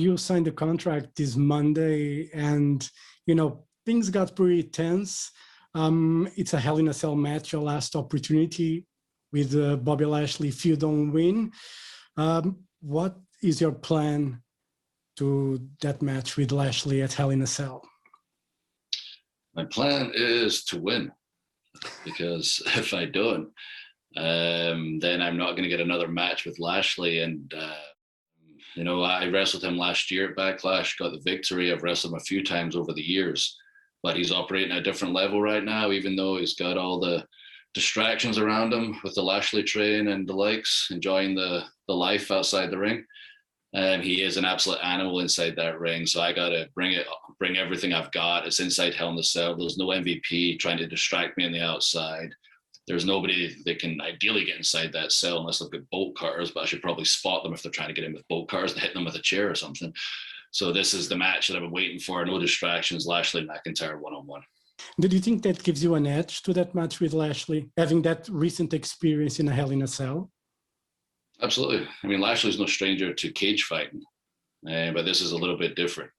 You signed the contract this Monday, and things got pretty tense. It's a Hell in a Cell match, your last opportunity with Bobby Lashley. If you don't win, what is your plan to that match with Lashley at Hell in a Cell? My plan is to win, because if I don't, then I'm not going to get another match with Lashley. And I wrestled him last year at Backlash, got the victory. I've wrestled him a few times over the years, but he's operating at a different level right now, even though he's got all the distractions around him with the Lashley train and the likes, enjoying the life outside the ring. He is an absolute animal inside that ring. So I got to bring everything I've got. It's inside Hell in a Cell. There's no MVP trying to distract me on the outside. There's nobody that can ideally get inside that cell unless they've got bolt cutters, but I should probably spot them if they're trying to get in with bolt cutters and hit them with a chair or something. So this is the match that I've been waiting for. No distractions, Lashley and McIntyre one-on-one. Did you think that gives you an edge to that match with Lashley, having that recent experience in a Hell in a Cell? Absolutely. I mean, Lashley's no stranger to cage fighting, but this is a little bit different.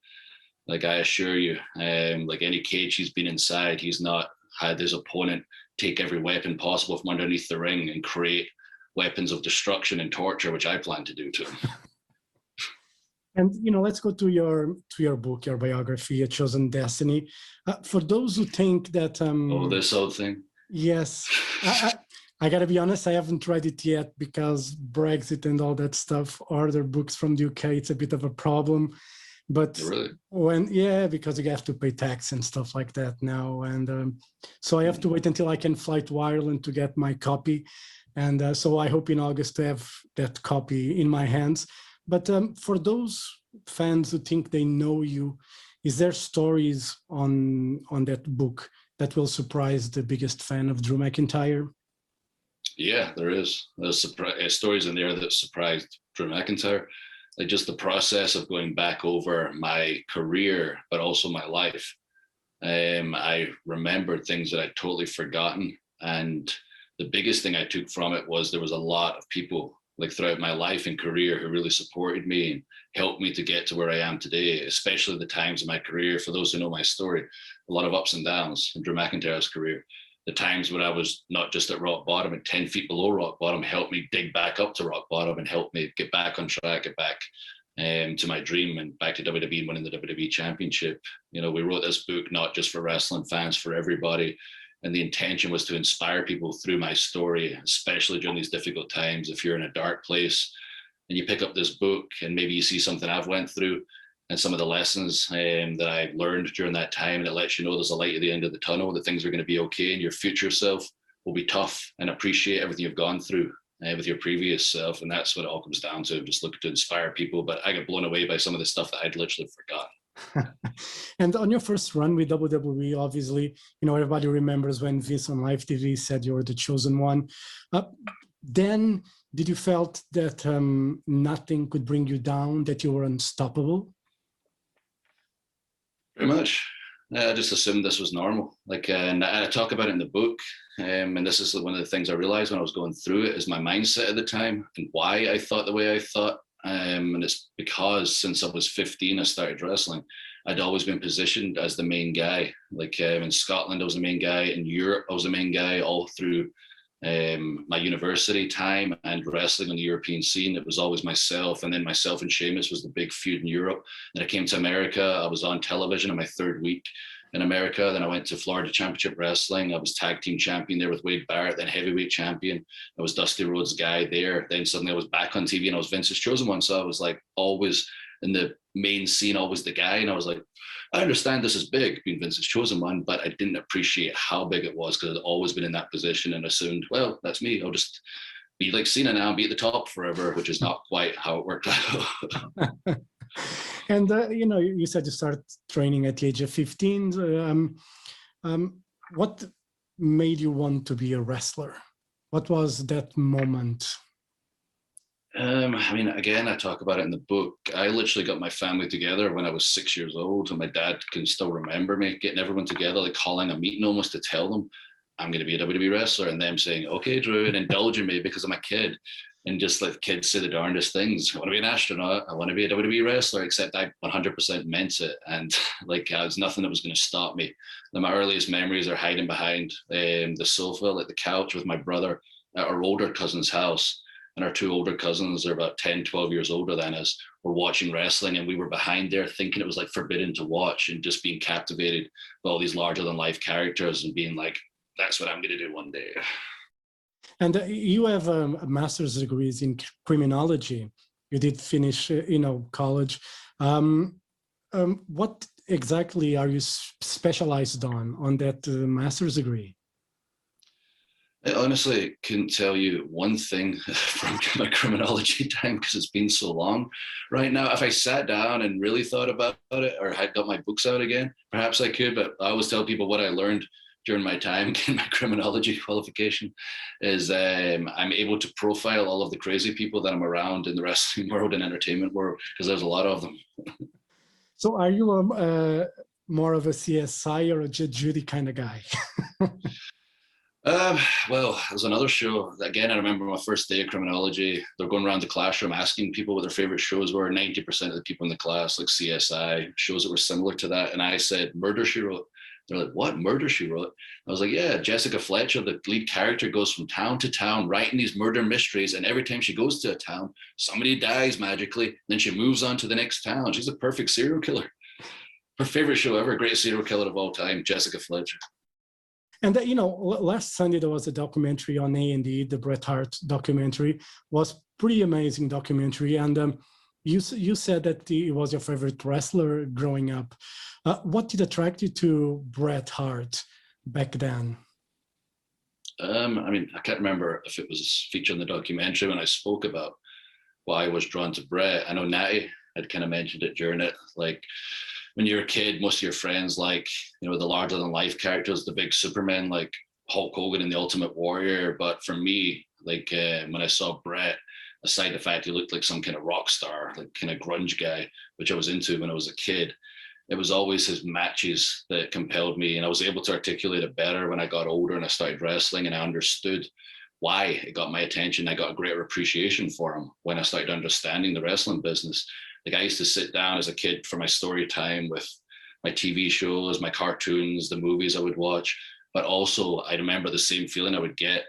Like, I assure you, like any cage he's been inside, he's not had his opponent take every weapon possible from underneath the ring and create weapons of destruction and torture, which I plan to do to him. And let's go to your book, your biography, A Chosen Destiny. For those who think that this old thing. Yes, I gotta be honest, I haven't read it yet because Brexit and all that stuff. Order books from the UK, it's a bit of a problem. But really? because you have to pay tax and stuff like that now, and so I have to wait until I can fly to Ireland to get my copy, and so I hope in August to have that copy in my hands. But for those fans who think they know you, is there stories on that book that will surprise the biggest fan of Drew McIntyre? Yeah, there is. There's stories in there that surprised Drew McIntyre. Like just the process of going back over my career, but also my life. I remembered things that I'd totally forgotten. And the biggest thing I took from it was there was a lot of people like throughout my life and career who really supported me and helped me to get to where I am today, especially the times in my career. For those who know my story, a lot of ups and downs in Drew McIntyre's career. The times when I was not just at rock bottom and 10 feet below rock bottom helped me dig back up to rock bottom and helped me get back on track, get back to my dream and back to WWE and winning the WWE championship. We wrote this book not just for wrestling fans, for everybody. And the intention was to inspire people through my story, especially during these difficult times. If you're in a dark place and you pick up this book and maybe you see something I've went through, and some of the lessons that I learned during that time, and it lets you know there's a light at the end of the tunnel, that things are going to be okay, and your future self will be tough, and appreciate everything you've gone through with your previous self. And that's what it all comes down to. I'm just looking to inspire people, but I got blown away by some of the stuff that I'd literally forgotten. And on your first run with WWE, obviously, everybody remembers when Vince on live TV said you were the chosen one. Then did you felt that nothing could bring you down, that you were unstoppable? Pretty much. I just assumed this was normal. And I talk about it in the book. And this is one of the things I realized when I was going through it, is my mindset at the time and why I thought the way I thought. And it's because since I was 15, I started wrestling. I'd always been positioned as the main guy. In Scotland, I was the main guy. In Europe, I was the main guy all through my university time and wrestling on the European scene. It was always myself, and then myself and Sheamus was the big feud in Europe. Then I came to America. I was on television in my third week in America. Then I went to Florida Championship Wrestling. I was tag team champion there with Wade Barrett, then heavyweight champion. I was Dusty Rhodes' guy there. Then suddenly I was back on TV and I was Vince's chosen one. So I was like always in the main scene, always the guy. And I was like, I understand this is big, being Vince's chosen one, but I didn't appreciate how big it was because I'd always been in that position and assumed, well, that's me. I'll just be like Cena now and be at the top forever, which is not quite how it worked out. And, you said you started training at the age of 15. What made you want to be a wrestler? What was that moment? Again, I talk about it in the book. I literally got my family together when I was 6 years old, and my dad can still remember me getting everyone together, like calling a meeting almost to tell them I'm going to be a WWE wrestler, and them saying, okay, Drew, and indulging me because I'm a kid. And just like kids say the darndest things. I want to be an astronaut. I want to be a WWE wrestler, except I 100% meant it. And like, there's nothing that was going to stop me. And my earliest memories are hiding behind the sofa, like the couch with my brother at our older cousin's house. And our two older cousins are about 10, 12 years older than us. Were watching wrestling, and we were behind there thinking it was like forbidden to watch, and just being captivated by all these larger than life characters and being like, that's what I'm going to do one day. And you have a master's degrees in criminology. You did finish, college. What exactly are you specialized on that master's degree? I honestly couldn't tell you one thing from my criminology time because it's been so long. Right now, if I sat down and really thought about it, or had got my books out again, perhaps I could. But I always tell people what I learned during my time in my criminology qualification is I'm able to profile all of the crazy people that I'm around in the wrestling world and entertainment world, because there's a lot of them. So are you more of a CSI or a Judy kind of guy? Well, there's another show. Again, I remember my first day of criminology. They're going around the classroom asking people what their favorite shows were. 90% of the people in the class, like CSI, shows that were similar to that. And I said, Murder, She Wrote. They're like, what? Murder, She Wrote? I was like, yeah, Jessica Fletcher, the lead character, goes from town to town writing these murder mysteries. And every time she goes to a town, somebody dies magically. Then she moves on to the next town. She's a perfect serial killer. Her favorite show ever, greatest serial killer of all time, Jessica Fletcher. And last Sunday there was a documentary on A&E, the Bret Hart documentary. Was pretty amazing documentary. And you said that he was your favorite wrestler growing up. What did attract you to Bret Hart back then? I mean, I can't remember if it was featured in the documentary when I spoke about why I was drawn to Bret. I know Natty had kind of mentioned it during it, like, when you're a kid, most of your friends like, the larger than life characters, the big Superman like Hulk Hogan and the Ultimate Warrior. But for me, like when I saw Bret, aside the fact he looked like some kind of rock star, like kind of grunge guy, which I was into when I was a kid, it was always his matches that compelled me. And I was able to articulate it better when I got older and I started wrestling, and I understood why it got my attention. I got a greater appreciation for him when I started understanding the wrestling business. Like, I used to sit down as a kid for my story time with my TV shows, my cartoons, the movies I would watch. But also, I remember the same feeling I would get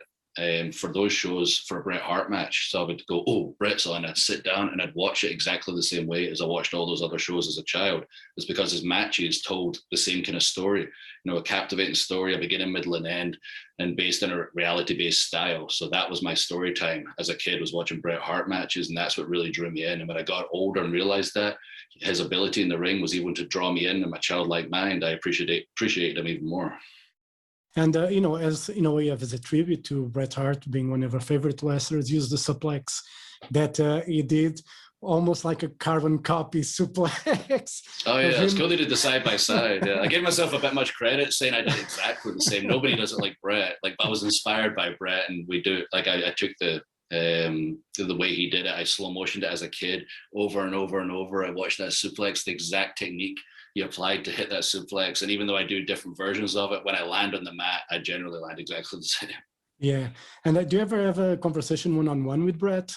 for those shows for a Bret Hart match. So I would go, oh, Bret's on. I'd sit down and I'd watch it exactly the same way as I watched all those other shows as a child. It's because his matches told the same kind of story, a captivating story, a beginning, middle, and end, and based on a reality-based style. So that was my story time as a kid, was watching Bret Hart matches, and that's what really drew me in. And when I got older and realized that his ability in the ring was able to draw me in my childlike mind, I appreciated him even more. And, as a tribute to Bret Hart being one of our favorite wrestlers, use the suplex that he did, almost like a carbon copy suplex. Oh, yeah, it's cool they did the side-by-side. Yeah. I gave myself a bit much credit saying I did exactly the same. Nobody does it like Bret. Like, I was inspired by Bret, and we do, like, I took the way he did it. I slow motioned it as a kid over and over and over. I watched that suplex, the exact technique he applied to hit that suplex. And even though I do different versions of it, when I land on the mat, I generally land exactly the same. Yeah. And do you ever have a conversation one-on-one with Bret?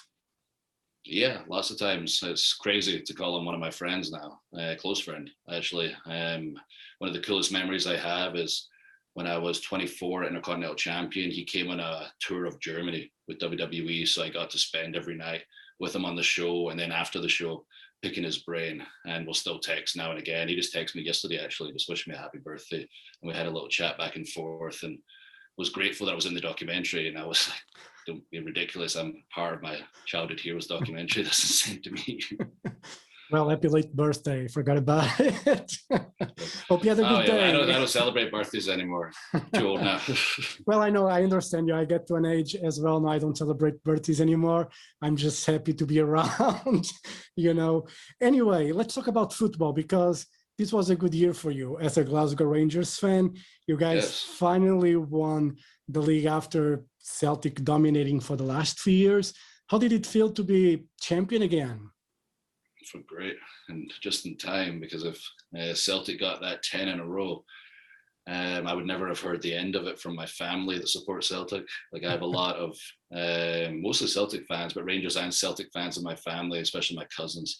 Yeah, lots of times. It's crazy to call him one of my friends now, close friend, actually. One of the coolest memories I have is when I was 24 Intercontinental Champion, he came on a tour of Germany with WWE. So I got to spend every night with him on the show. And then after the show, picking his brain, and we'll still text now and again. He just texted me yesterday, actually, just wishing me a happy birthday. And we had a little chat back and forth, and was grateful that I was in the documentary. And I was like, don't be ridiculous. I'm part of my Childhood Heroes documentary. That's insane to me. Well, happy late birthday. Forgot about it. Hope you had a good day. I don't celebrate birthdays anymore. Too old now. Well, I know. I understand you. I get to an age as well. Now I don't celebrate birthdays anymore. I'm just happy to be around, Anyway, let's talk about football, because this was a good year for you as a Glasgow Rangers fan. You guys finally won the league after Celtic dominating for the last 3 years. How did it feel to be champion again? Felt great, and just in time, because if Celtic got that 10 in a row, I would never have heard the end of it from my family that support Celtic. Like I have a lot of mostly Celtic fans, but Rangers and Celtic fans in my family, especially my cousins.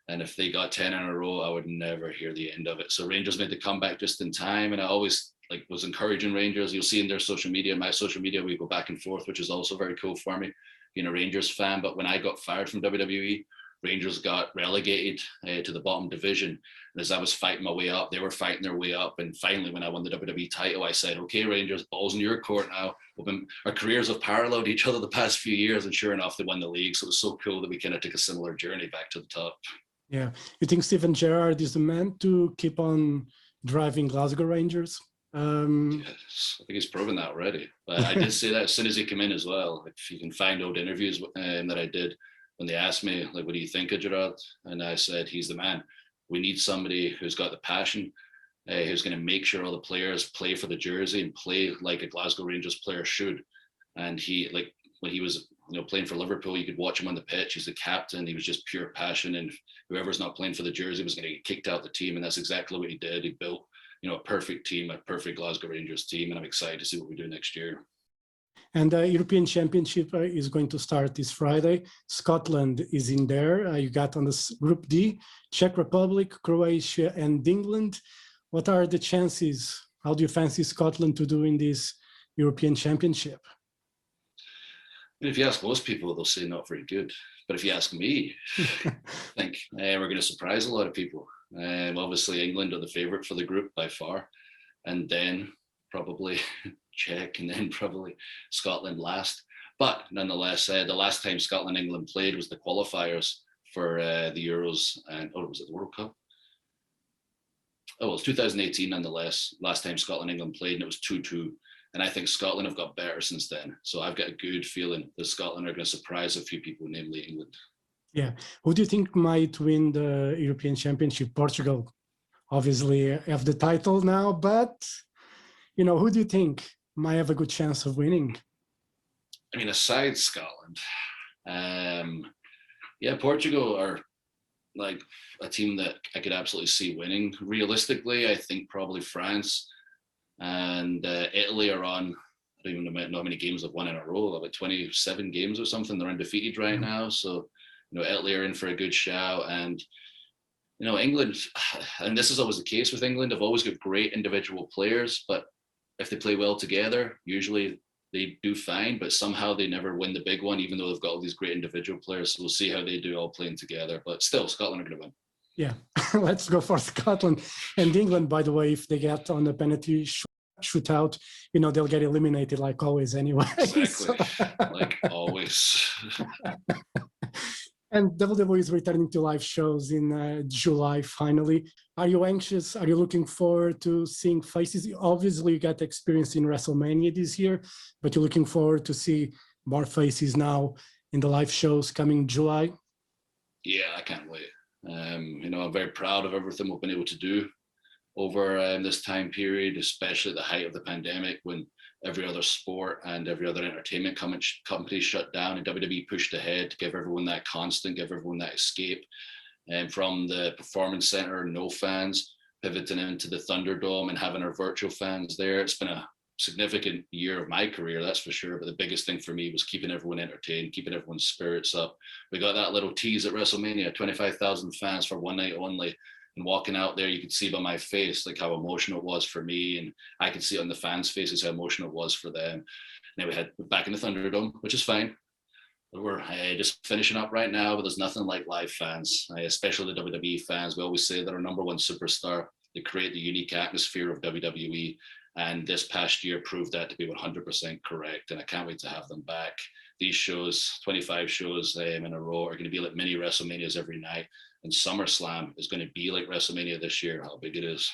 And if they got 10 in a row, I would never hear the end of it. So Rangers made the comeback just in time. And I always like was encouraging Rangers. You'll see in their social media, my social media, we go back and forth, which is also very cool for me, being a Rangers fan. But when I got fired from WWE, Rangers got relegated to the bottom division. And as I was fighting my way up, they were fighting their way up. And finally, when I won the WWE title, I said, okay, Rangers, ball's in your court now. Our careers have paralleled each other the past few years. And sure enough, they won the league. So it was so cool that we kind of took a similar journey back to the top. Yeah. You think Steven Gerrard is the man to keep on driving Glasgow Rangers? Yes, I think he's proven that already. But I did say that as soon as he came in as well. If you can find old interviews that I did, when they asked me, like, what do you think of Gerrard? And I said, he's the man. We need somebody who's got the passion, who's going to make sure all the players play for the jersey and play like a Glasgow Rangers player should. And he, like, when he was playing for Liverpool, you could watch him on the pitch. He's the captain. He was just pure passion. And whoever's not playing for the jersey was going to get kicked out the team. And that's exactly what he did. He built, a perfect team, a perfect Glasgow Rangers team. And I'm excited to see what we do next year. And the European Championship is going to start this Friday. Scotland is in there. You got on the Group D, Czech Republic, Croatia, and England. What are the chances? How do you fancy Scotland to do in this European Championship? If you ask most people, they'll say not very good. But if you ask me, I think we're going to surprise a lot of people. Obviously, England are the favourite for the group by far. And then probably Czech, and then probably Scotland last. But nonetheless, the last time Scotland and England played was the qualifiers for the Euros, and was it the World Cup? Oh, well, it's 2018 nonetheless. Last time Scotland and England played, and it was 2-2. And I think Scotland have got better since then. So I've got a good feeling that Scotland are going to surprise a few people, namely England. Yeah. Who do you think might win the European Championship? Portugal obviously have the title now, but who do you think might have a good chance of winning? I mean, aside Scotland, Portugal are like a team that I could absolutely see winning. Realistically, I think probably France and Italy are on, I don't even know how many games they've won in a row, about 27 games or something. They're undefeated right now. So, Italy are in for a good shout. And, England, and this is always the case with England, have always got great individual players, but if they play well together, usually they do fine, but somehow they never win the big one, even though they've got all these great individual players. So we'll see how they do all playing together. But still, Scotland are going to win. Yeah, let's go for Scotland. And England, by the way, if they get on the penalty shootout, they'll get eliminated like always anyway. Exactly, so. Like always. And WWE is returning to live shows in July, finally. Are you anxious? Are you looking forward to seeing faces? Obviously, you got experience in WrestleMania this year, but you're looking forward to see more faces now in the live shows coming July? Yeah, I can't wait. I'm very proud of everything we've been able to do over this time period, especially at the height of the pandemic, when every other sport and every other entertainment company shut down, and WWE pushed ahead to give everyone that constant, give everyone that escape. And from the Performance Center, no fans, pivoting into the Thunderdome and having our virtual fans there. It's been a significant year of my career, that's for sure. But the biggest thing for me was keeping everyone entertained, keeping everyone's spirits up. We got that little tease at WrestleMania, 25,000 fans for one night only. And walking out there, you could see by my face like how emotional it was for me, and I could see on the fans' faces how emotional it was for them. And then we're back in the Thunderdome, which is fine. We're just finishing up right now, but there's nothing like live fans, especially the WWE fans. We always say they're our number one superstar. They create the unique atmosphere of WWE, and this past year proved that to be 100% correct. And I can't wait to have them back. These shows, 25 shows in a row, are going to be like mini WrestleManias every night. And SummerSlam is going to be like WrestleMania this year, how big it is.